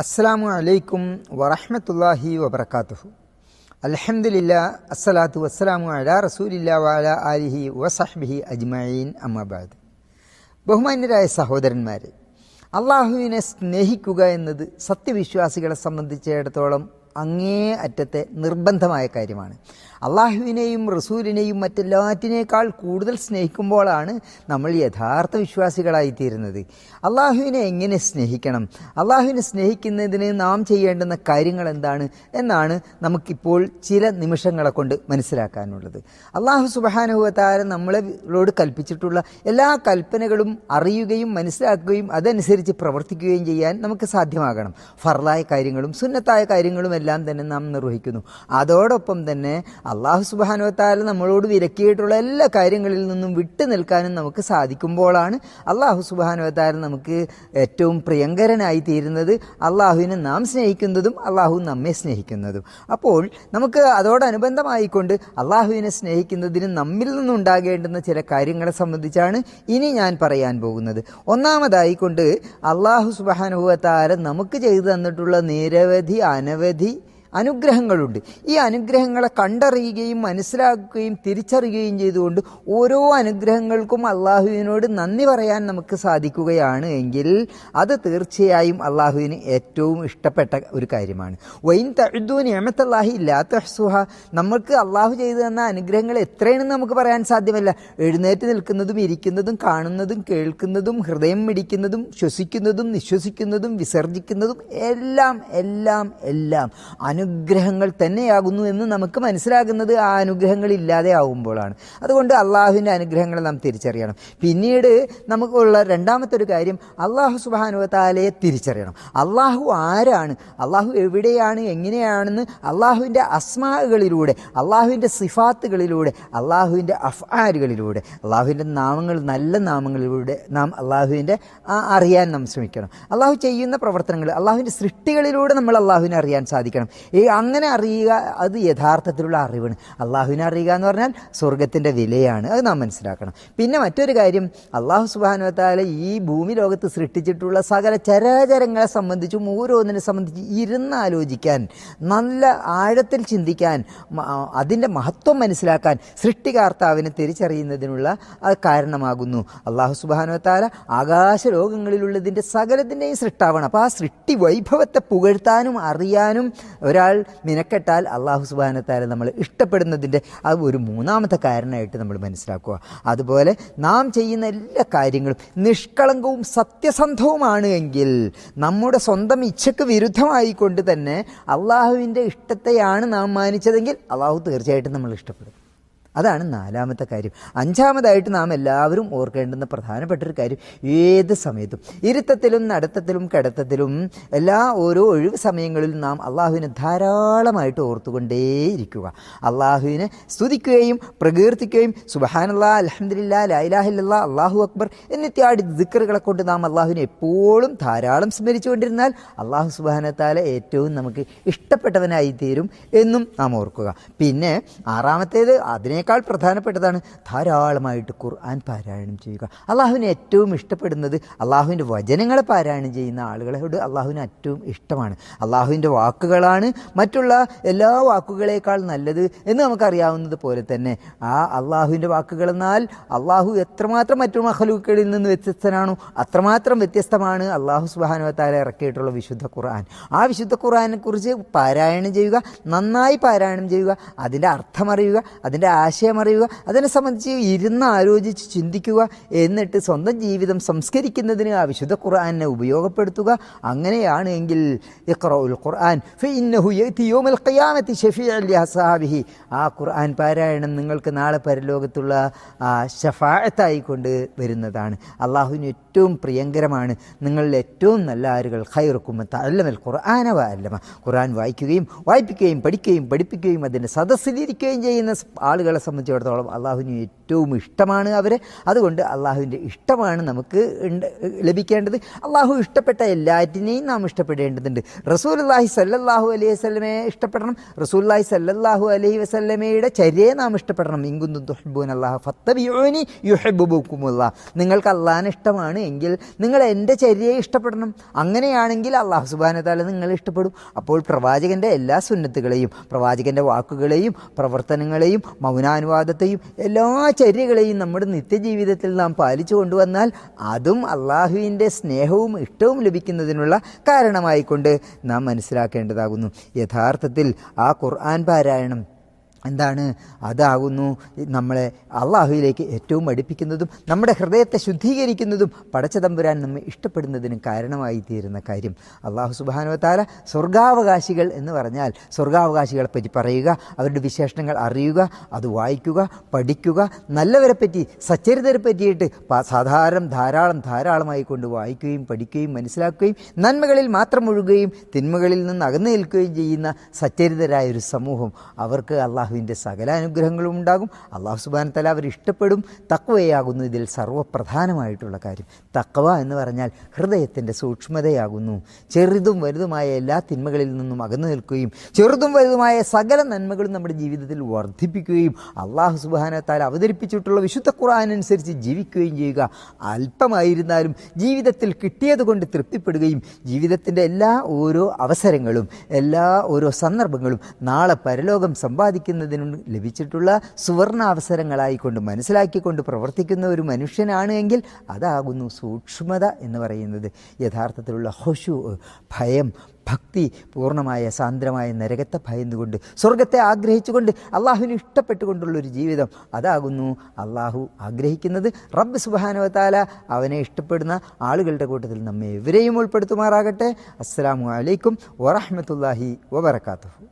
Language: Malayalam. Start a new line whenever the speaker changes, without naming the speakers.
അസ്സലാമു അലൈക്കും വറഹ്മത്തുള്ളാഹി വബറകാതുഹു. അൽഹംദുലില്ലാ അസ്സലാത്തു വസ്സലാമു അലാ റസൂലില്ലാ വഅലാ ആലിഹി വസഹ്ബിഹി അജ്മഈൻ അമ്മാ ബഅദ്. ബഹുമാന്യരായ സഹോദരന്മാരെ, അള്ളാഹുവിനെ സ്നേഹിക്കുക എന്നത് സത്യവിശ്വാസികളെ സംബന്ധിച്ചിടത്തോളം അങ്ങേ അറ്റത്തെ നിർബന്ധമായ കാര്യമാണ്. അള്ളാഹുവിനെയും റസൂലിനെയും മറ്റെല്ലാറ്റിനേക്കാൾ കൂടുതൽ സ്നേഹിക്കുമ്പോഴാണ് നമ്മൾ യഥാർത്ഥ വിശ്വാസികളായിത്തീരുന്നത്. അള്ളാഹുവിനെ എങ്ങനെ സ്നേഹിക്കണം, അള്ളാഹുവിനെ സ്നേഹിക്കുന്നതിന് നാം ചെയ്യേണ്ടുന്ന കാര്യങ്ങൾ എന്താണ് എന്നാണ് നമുക്കിപ്പോൾ ചില നിമിഷങ്ങളെ കൊണ്ട് മനസ്സിലാക്കാനുള്ളത്. അള്ളാഹു സുബ്ഹാനഹു വ തആല നമ്മളോട് കൽപ്പിച്ചിട്ടുള്ള എല്ലാ കൽപ്പനകളും അറിയുകയും മനസ്സിലാക്കുകയും അതനുസരിച്ച് പ്രവർത്തിക്കുകയും ചെയ്യാൻ നമുക്ക് സാധ്യമാകണം. ഫർളായ കാര്യങ്ങളും സുന്നത്തായ കാര്യങ്ങളും എല്ലാം തന്നെ നാം നിർവഹിക്കുന്നു. അതോടൊപ്പം തന്നെ അള്ളാഹു സുബ്ഹാനഹു വ തആല നമ്മളോട് വിലക്കിയിട്ടുള്ള എല്ലാ കാര്യങ്ങളിൽ നിന്നും വിട്ടു നിൽക്കാനും നമുക്ക് സാധിക്കുമ്പോഴാണ് അള്ളാഹു സുബ്ഹാനഹു വ തആല നമുക്ക് ഏറ്റവും പ്രിയങ്കരനായി തീരുന്നത്, അള്ളാഹുവിനെ നാം സ്നേഹിക്കുന്നതും അള്ളാഹു നമ്മെ സ്നേഹിക്കുന്നതും. അപ്പോൾ നമുക്ക് അതോടനുബന്ധമായിക്കൊണ്ട് അള്ളാഹുവിനെ സ്നേഹിക്കുന്നതിന് നമ്മിൽ നിന്നുണ്ടാകേണ്ടുന്ന ചില കാര്യങ്ങളെ സംബന്ധിച്ചാണ് ഇനി ഞാൻ പറയാൻ പോകുന്നത്. ഒന്നാമതായിക്കൊണ്ട് അള്ളാഹു സുബ്ഹാനഹു വ തആല നമുക്ക് ചെയ്തു തന്നിട്ടുള്ള നിരവധി അനവധി അനുഗ്രഹങ്ങളുണ്ട്. ഈ അനുഗ്രഹങ്ങളെ കണ്ടറിയുകയും മനസ്സിലാക്കുകയും തിരിച്ചറിയുകയും ചെയ്തുകൊണ്ട് ഓരോ അനുഗ്രഹങ്ങൾക്കും അള്ളാഹുവിനോട് നന്ദി പറയാൻ നമുക്ക് സാധിക്കുകയാണ് എങ്കിൽ അത് തീർച്ചയായും അള്ളാഹുവിന് ഏറ്റവും ഇഷ്ടപ്പെട്ട ഒരു കാര്യമാണ്. വൈൻ തഅദ്ദൂ നിഅമത്തല്ലാഹി ലാ തുഹ്സുഹാ. നമുക്ക് അള്ളാഹു ചെയ്തു തന്ന അനുഗ്രഹങ്ങൾ എത്രയാണെന്ന് നമുക്ക് പറയാൻ സാധ്യമല്ല. എഴുന്നേറ്റ് നിൽക്കുന്നതും ഇരിക്കുന്നതും കാണുന്നതും കേൾക്കുന്നതും ഹൃദയം മിടിക്കുന്നതും ശ്വസിക്കുന്നതും നിശ്വസിക്കുന്നതും വിസർജിക്കുന്നതും എല്ലാം എല്ലാം എല്ലാം അനുഗ്രഹങ്ങൾ തന്നെയാകുന്നു എന്ന് നമുക്ക് മനസ്സിലാകുന്നത് ആ അനുഗ്രഹങ്ങൾ ഇല്ലാതെ ആകുമ്പോഴാണ്. അതുകൊണ്ട് അള്ളാഹുവിൻ്റെ അനുഗ്രഹങ്ങൾ നാം തിരിച്ചറിയണം. പിന്നീട് നമുക്കുള്ള രണ്ടാമത്തെ ഒരു കാര്യം, അള്ളാഹു സുബ്ഹാനഹു വ തആലയെ തിരിച്ചറിയണം. അള്ളാഹു ആരാണ്, അള്ളാഹു എവിടെയാണ്, എങ്ങനെയാണെന്ന് അള്ളാഹുവിൻ്റെ അസ്മാകളിലൂടെ, അള്ളാഹുവിൻ്റെ സിഫാത്തുകളിലൂടെ, അള്ളാഹുവിൻ്റെ അഫ്ആലുകളിലൂടെ, അള്ളാഹുവിൻ്റെ നാമങ്ങൾ, നല്ല നാമങ്ങളിലൂടെ നാം അള്ളാഹുവിൻ്റെ അറിയാൻ നാം ശ്രമിക്കണം. അള്ളാഹു ചെയ്യുന്ന പ്രവർത്തനങ്ങൾ, അള്ളാഹുവിൻ്റെ സൃഷ്ടികളിലൂടെ നമ്മൾ അള്ളാഹുവിനെ അറിയാൻ സാധിക്കണം. അങ്ങനെ അറിയുക, അത് യഥാർത്ഥത്തിലുള്ള അറിവാണ്. അള്ളാഹുവിനെ അറിയുക എന്ന് പറഞ്ഞാൽ സ്വർഗത്തിൻ്റെ വിലയാണ്, അത് നാം മനസ്സിലാക്കണം. പിന്നെ മറ്റൊരു കാര്യം, അള്ളാഹു സുബ്ഹാനഹു വ തആല ഈ ഭൂമി ലോകത്ത് സൃഷ്ടിച്ചിട്ടുള്ള സകല ചരാചരങ്ങളെ സംബന്ധിച്ചും ഓരോന്നിനെ സംബന്ധിച്ച് ഇരുന്നാലോചിക്കാൻ, നല്ല ആഴത്തിൽ ചിന്തിക്കാൻ, അതിൻ്റെ മഹത്വം മനസ്സിലാക്കാൻ സൃഷ്ടികർത്താവിനെ തിരിച്ചറിയുന്നതിനുള്ള കാരണമാകുന്നു. അള്ളാഹു സുബ്ഹാനഹു വ തആല ആകാശലോകങ്ങളിലുള്ളതിൻ്റെ സകലത്തിൻ്റെയും സൃഷ്ടാവാണ്. അപ്പോൾ ആ സൃഷ്ടി വൈഭവത്തെ പുകഴ്ത്താനും അറിയാനും ഒരാൾ മിനക്കെട്ടാൽ അള്ളാഹു സുബ്ഹാനഹു വ തആല നമ്മൾ ഇഷ്ടപ്പെടുന്നതിൻ്റെ അത് ഒരു മൂന്നാമത്തെ കാരണമായിട്ട് നമ്മൾ മനസ്സിലാക്കുക. അതുപോലെ നാം ചെയ്യുന്ന എല്ലാ കാര്യങ്ങളും നിഷ്കളങ്കവും സത്യസന്ധവുമാണ് എങ്കിൽ, നമ്മുടെ സ്വന്തം ഇച്ഛയ്ക്ക് വിരുദ്ധമായിക്കൊണ്ട് തന്നെ അള്ളാഹുവിൻ്റെ ഇഷ്ടത്തെയാണ് നാം മാനിച്ചതെങ്കിൽ അള്ളാഹു തീർച്ചയായിട്ടും നമ്മൾ ഇഷ്ടപ്പെടും. അതാണ് നാലാമത്തെ കാര്യം. അഞ്ചാമതായിട്ട് നാം എല്ലാവരും ഓർക്കേണ്ടുന്ന പ്രധാനപ്പെട്ടൊരു കാര്യം, ഏത് സമയത്തും ഇരുത്തത്തിലും നടത്തത്തിലും കിടത്തത്തിലും ഓരോ ഒഴിവ് സമയങ്ങളിലും നാം അള്ളാഹുവിനെ ധാരാളമായിട്ട് ഓർത്തുകൊണ്ടേയിരിക്കുക. അള്ളാഹുവിനെ സ്തുതിക്കുകയും പ്രകീർത്തിക്കുകയും സുബ്ഹാനല്ലാഹ്, അൽഹംദുലില്ലാഹ്, ലാ ഇലാഹ ഇല്ലല്ലാഹ്, അല്ലാഹു അക്ബർ എന്നിത്യാദി ദിക്റുകളെ കൊണ്ട് നാം അള്ളാഹുവിനെ എപ്പോഴും ധാരാളം സ്മരിച്ചുകൊണ്ടിരുന്നാൽ അള്ളാഹു സുബ്ഹാനഹു വ തആല ഏറ്റവും നമുക്ക് ഇഷ്ടപ്പെട്ടവനായി തീരും എന്നും നാം ഓർക്കുക. പിന്നെ ആറാമത്തേത്, അതിനെ പ്രധാനപ്പെട്ടതാണ്, ധാരാളമായിട്ട് ഖുർആൻ പാരായണം ചെയ്യുക. അള്ളാഹുവിന് ഏറ്റവും ഇഷ്ടപ്പെടുന്നത് അള്ളാഹുവിൻ്റെ വചനങ്ങളെ പാരായണം ചെയ്യുന്ന ആളുകളോട് അള്ളാഹുവിന് ഏറ്റവും ഇഷ്ടമാണ്. അള്ളാഹുവിൻ്റെ വാക്കുകളാണ് മറ്റുള്ള എല്ലാ വാക്കുകളേക്കാൾ നല്ലത് എന്ന് നമുക്കറിയാവുന്നത് പോലെ തന്നെ ആ അള്ളാഹുവിൻ്റെ വാക്കുകളെന്നാൽ അള്ളാഹു എത്രമാത്രം മറ്റു മഖ്ലൂക്കുകളിൽ നിന്ന് വ്യത്യസ്തനാണോ അത്രമാത്രം വ്യത്യസ്തമാണ് അള്ളാഹു സുബ്ഹാനഹു വ തആല ഇറക്കിയിട്ടുള്ള വിശുദ്ധ ഖുർആൻ. ആ വിശുദ്ധ ഖുർആനെ കുറിച്ച് പാരായണം ചെയ്യുക, നന്നായി പാരായണം ചെയ്യുക, അതിൻ്റെ അർത്ഥമറിയുക, അതിൻ്റെ ആശയമറിയുക, അതിനെ സംബന്ധിച്ച് ഇരുന്ന് ആലോചിച്ച് ചിന്തിക്കുക, എന്നിട്ട് സ്വന്തം ജീവിതം സംസ്കരിക്കുന്നതിന് ആ വിശുദ്ധ ഖുർആനെ ഉപയോഗപ്പെടുത്തുക. അങ്ങനെയാണ് എങ്കിൽ ഇഖ്റഉൽ ഖുർആൻ ഫഇന്നഹു യഅതി യൗമൽ ഖിയാമത്തി ശഫീഅൻ ലിഅസ്ഹാബിഹി, ആ ഖുർആൻ പാരായണം നിങ്ങൾക്ക് നാളെ പരലോകത്തുള്ള ശഫാഅത്തായിക്കൊണ്ട് വരുന്നതാണ്. അള്ളാഹുവിന് ഏറ്റവും പ്രിയങ്കരമാണ്. നിങ്ങളിൽ ഏറ്റവും നല്ല ആരുകൾ ഖൈറുക്കും മൻ തഅല്ലമൽ ഖുർആന വഅല്ലമ. ഖുർആൻ വായിക്കുകയും വായിപ്പിക്കുകയും പഠിക്കുകയും പഠിപ്പിക്കുകയും അതിൻ്റെ സദസ്സിലിരിക്കുകയും ചെയ്യുന്ന ആളുകളെ സംബന്ധിച്ചിടത്തോളം അള്ളാഹുവിന് ഏറ്റവും ഇഷ്ടമാണ് അവരെ. അതുകൊണ്ട് അള്ളാഹുവിൻ്റെ ഇഷ്ടമാണ് നമുക്ക് ലഭിക്കേണ്ടത്. അള്ളാഹു ഇഷ്ടപ്പെട്ട എല്ലാറ്റിനെയും നാം ഇഷ്ടപ്പെടേണ്ടതുണ്ട്. റസൂലുള്ളാഹി സ്വല്ലല്ലാഹു അലൈഹി വസല്ലമയെ ഇഷ്ടപ്പെടണം. റസൂലുള്ളാഹി സ്വല്ലല്ലാഹു അലൈഹി വസല്ലമയുടെ ചര്യയെ നാം ഇഷ്ടപ്പെടണം. ഇൻ കുന്തും തുഹിബ്ബൂനല്ലാഹ ഫത്തബിഊനി യുഹിബ്ബുകുമുല്ലാഹ്. നിങ്ങൾക്ക് അള്ളാഹിനെ ഇഷ്ടമാണ് എങ്കിൽ നിങ്ങൾ എൻ്റെ ചര്യയെ ഇഷ്ടപ്പെടണം. അങ്ങനെയാണെങ്കിൽ അള്ളാഹു സുബ്ഹാനഹു വ തആല നിങ്ങളെ ഇഷ്ടപ്പെടും. അപ്പോൾ പ്രവാചകൻ്റെ എല്ലാ സുന്നത്തുകളെയും, പ്രവാചകൻ്റെ വാക്കുകളെയും പ്രവർത്തനങ്ങളെയും മൗനാനുവാദത്തെയും എല്ലാ ചര്യകളെയും നമ്മുടെ നിത്യജീവിതത്തിൽ നാം പാലിച്ചു കൊണ്ടുവന്നാൽ അതും അള്ളാഹുവിൻ്റെ സ്നേഹവും ഇഷ്ടവും ലഭിക്കുന്നതിനുള്ള കാരണമായിക്കൊണ്ട് നാം മനസ്സിലാക്കേണ്ടതാകുന്നു. യഥാർത്ഥത്തിൽ ആ ഖുർആൻ പാരായണം എന്താണ്? അതാകുന്നു നമ്മളെ അള്ളാഹുവിലേക്ക് ഏറ്റവും അടുപ്പിക്കുന്നതും നമ്മുടെ ഹൃദയത്തെ ശുദ്ധീകരിക്കുന്നതും പടച്ച തമ്പുരാൻ നമ്മെ ഇഷ്ടപ്പെടുന്നതിനും കാരണമായി തീരുന്ന കാര്യം. അള്ളാഹു സുബ്ഹാനഹു വ തആല സ്വർഗാവകാശികൾ എന്ന് പറഞ്ഞാൽ സ്വർഗാവകാശികളെ പറ്റി പറയുക, അവരുടെ വിശേഷണങ്ങൾ അറിയുക, അത് വായിക്കുക, പഠിക്കുക, നല്ലവരെ പറ്റി സച്ചരിതരെ പറ്റിയിട്ട് ധാരാളമായി കൊണ്ട് വായിക്കുകയും പഠിക്കുകയും മനസ്സിലാക്കുകയും നന്മകളിൽ മാത്രം ഒഴുകുകയും തിന്മകളിൽ നിന്ന് അകന്നു നിൽക്കുകയും ചെയ്യുന്ന സച്ചരിതരായൊരു സമൂഹം, അവർക്ക് അള്ളാഹുവിൻ്റെ സകല അനുഗ്രഹങ്ങളും ഉണ്ടാകും. അള്ളാഹു സുബ്ഹാനഹു വ തആല അവർ ഇഷ്ടപ്പെടും. തഖ്വയാകുന്നു ഇതിൽ സർവ്വപ്രധാനമായിട്ടുള്ള കാര്യം. തഖ്വ എന്ന് പറഞ്ഞാൽ ഹൃദയത്തിൻ്റെ സൂക്ഷ്മതയാകുന്നു. ചെറുതും വലുതുമായ എല്ലാ തിന്മകളിൽ നിന്നും അകന്നു നിൽക്കുകയും ചെറുതും വലുതുമായ സകല നന്മകളും നമ്മുടെ ജീവിതത്തിൽ വർദ്ധിപ്പിക്കുകയും അള്ളാഹു സുബ്ഹാനഹു വ തആല അവതരിപ്പിച്ചിട്ടുള്ള വിശുദ്ധ ഖുർആൻ അനുസരിച്ച് ജീവിക്കുകയും ചെയ്യുക. അല്പമായിരുന്നാലും ജീവിതത്തിൽ കിട്ടിയത് കൊണ്ട് തൃപ്തിപ്പെടുകയും ജീവിതത്തിൻ്റെ എല്ലാ ഓരോ അവസരങ്ങളും എല്ലാ ഓരോ സന്ദർഭങ്ങളും നാളെ പരലോകം സമ്പാദിക്കുന്നതിന് ലഭിച്ചിട്ടുള്ള സുവർണാവസരങ്ങളായിക്കൊണ്ട് മനസ്സിലാക്കിക്കൊണ്ട് പ്രവർത്തിക്കുന്ന ഒരു മനുഷ്യനാണ് എങ്കിൽ അതാകുന്നു സൂക്ഷ്മത എന്ന് പറയുന്നത്. യഥാർത്ഥത്തിലുള്ള ഖുശൂ, ഭയം, ഭക്തി, പൂർണ്ണമായ സാന്ദ്രമായ നരകത്തെ ഭയന്നുകൊണ്ട് സ്വർഗത്തെ ആഗ്രഹിച്ചുകൊണ്ട് അള്ളാഹുവിന് ഇഷ്ടപ്പെട്ടുകൊണ്ടുള്ളൊരു ജീവിതം, അതാകുന്നു അള്ളാഹു ആഗ്രഹിക്കുന്നത്. റബ്ബ് സുബ്ഹാനഹു വ തആല അവനെ ഇഷ്ടപ്പെടുന്ന ആളുകളുടെ കൂട്ടത്തിൽ നമ്മെ എവരെയും ഉൾപ്പെടുത്തുമാറാകട്ടെ. അസ്സലാമു അലൈക്കും വറഹ്മത്തുള്ളാഹി വബറകാതുഹു.